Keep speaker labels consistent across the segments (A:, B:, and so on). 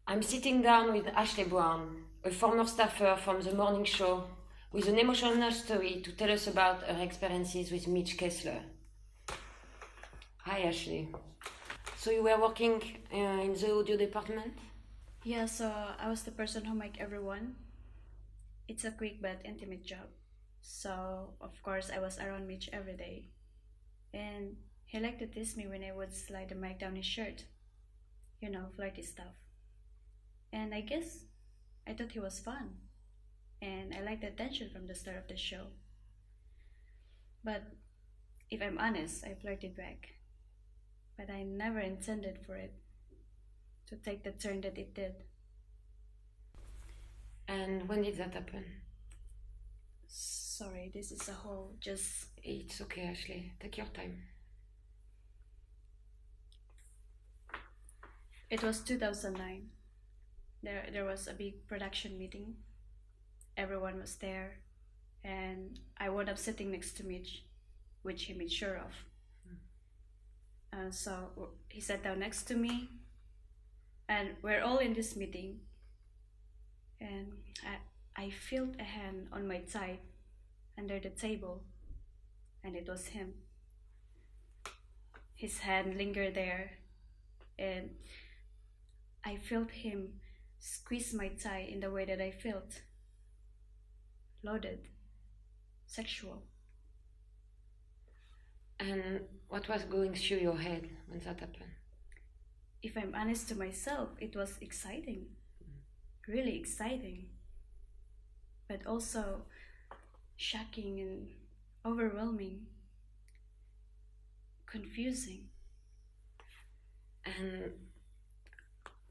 A: I'm sitting down with Ashley Brown, a former staffer from the morning show, with an emotional story to tell us about her experiences with Mitch Kessler. Hi, Ashley. So you were working in the audio department?
B: Yeah, so I was the person who make everyone. It's a quick but intimate job. So, of course, I was around Mitch every day. And he liked to tease me when I would slide the mic down his shirt. Flirty stuff. And I guess I thought he was fun. And I liked the attention from the start of the show. But if I'm honest, I flirted back. But I never intended for it to take the turn that it did.
A: And when did that happen?
B: Sorry, this is a whole just.
A: It's okay, Ashley. Take your time.
B: It was 2009. There was a big production meeting. Everyone was there, and I wound up sitting next to Mitch, which he made sure of. So he sat down next to me, and we're all in this meeting. And I felt a hand on my thigh under the table, and it was him. His hand lingered there, and I felt him squeeze my thigh in the way that I felt. Loaded, sexual.
A: And what was going through your head when that happened?
B: If I'm honest to myself, it was exciting. Really exciting. But also shocking and overwhelming. Confusing.
A: And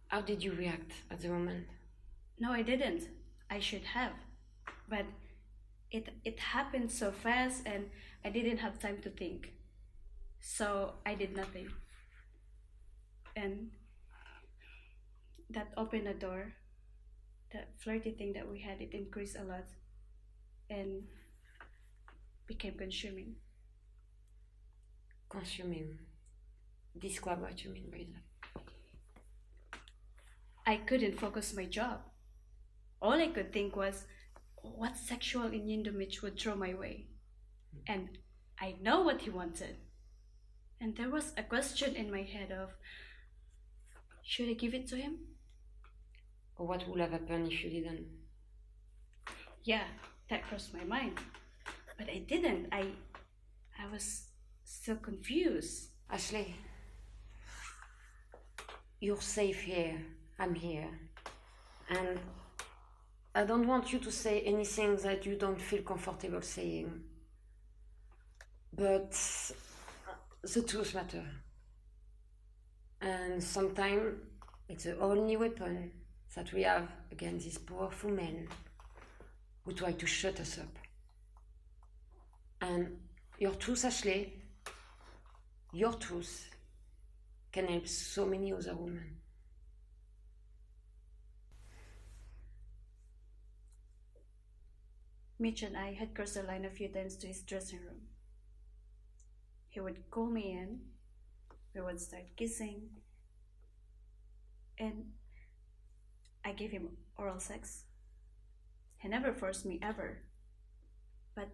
A: how did you react at the moment?
B: No, I didn't. I should have. But it happened so fast and I didn't have time to think. So I did nothing. And that opened a door. That flirty thing that we had, it increased a lot and became consuming.
A: Consuming. Describe what you mean by that.
B: I couldn't focus my job. All I could think was what sexual innuendo Mitch would throw my way. And I know what he wanted. And there was a question in my head of, should I give it to him?
A: Or what would have happened if you didn't?
B: Yeah, that crossed my mind. But I didn't. I was still confused.
A: Ashley, you're safe here. I'm here. And I don't want you to say anything that you don't feel comfortable saying. But the truth matter. And sometimes it's the only weapon that we have against these powerful men who try to shut us up. And your truth, Ashley, your truth can help so many other women.
B: Mitch and I had crossed the line a few times to his dressing room. He would call me in, we would start kissing, and I gave him oral sex. He never forced me ever, but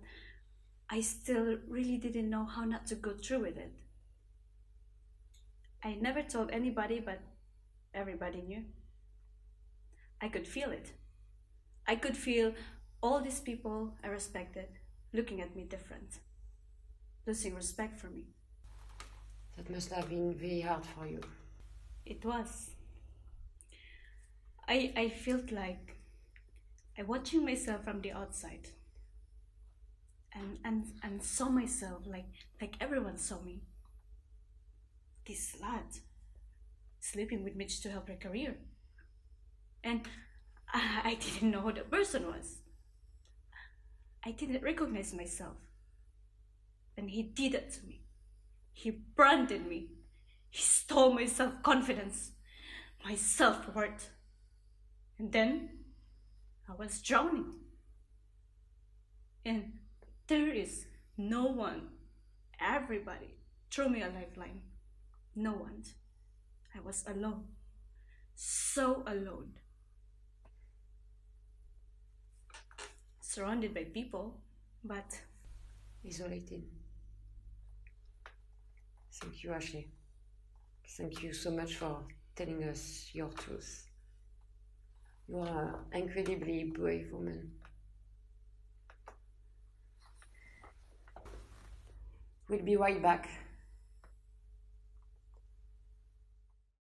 B: I still really didn't know how not to go through with it. I never told anybody, but everybody knew. I could feel it. I could feel all these people I respected looking at me different, losing respect for me.
A: That must have been very hard for you.
B: It was. I felt like I watching myself from the outside and saw myself like everyone saw me. This slut sleeping with Mitch to help her career. And I didn't know who the person was. I didn't recognize myself. And he did it to me. He branded me. He stole my self-confidence, my self-worth. And then I was drowning. And there is no one, everybody threw me a lifeline. No one. I was alone. so alone. Surrounded by people, but
A: Isolated. Thank you, Ashley. Thank you so much for telling us your truth. You are an incredibly brave woman. We'll be right back.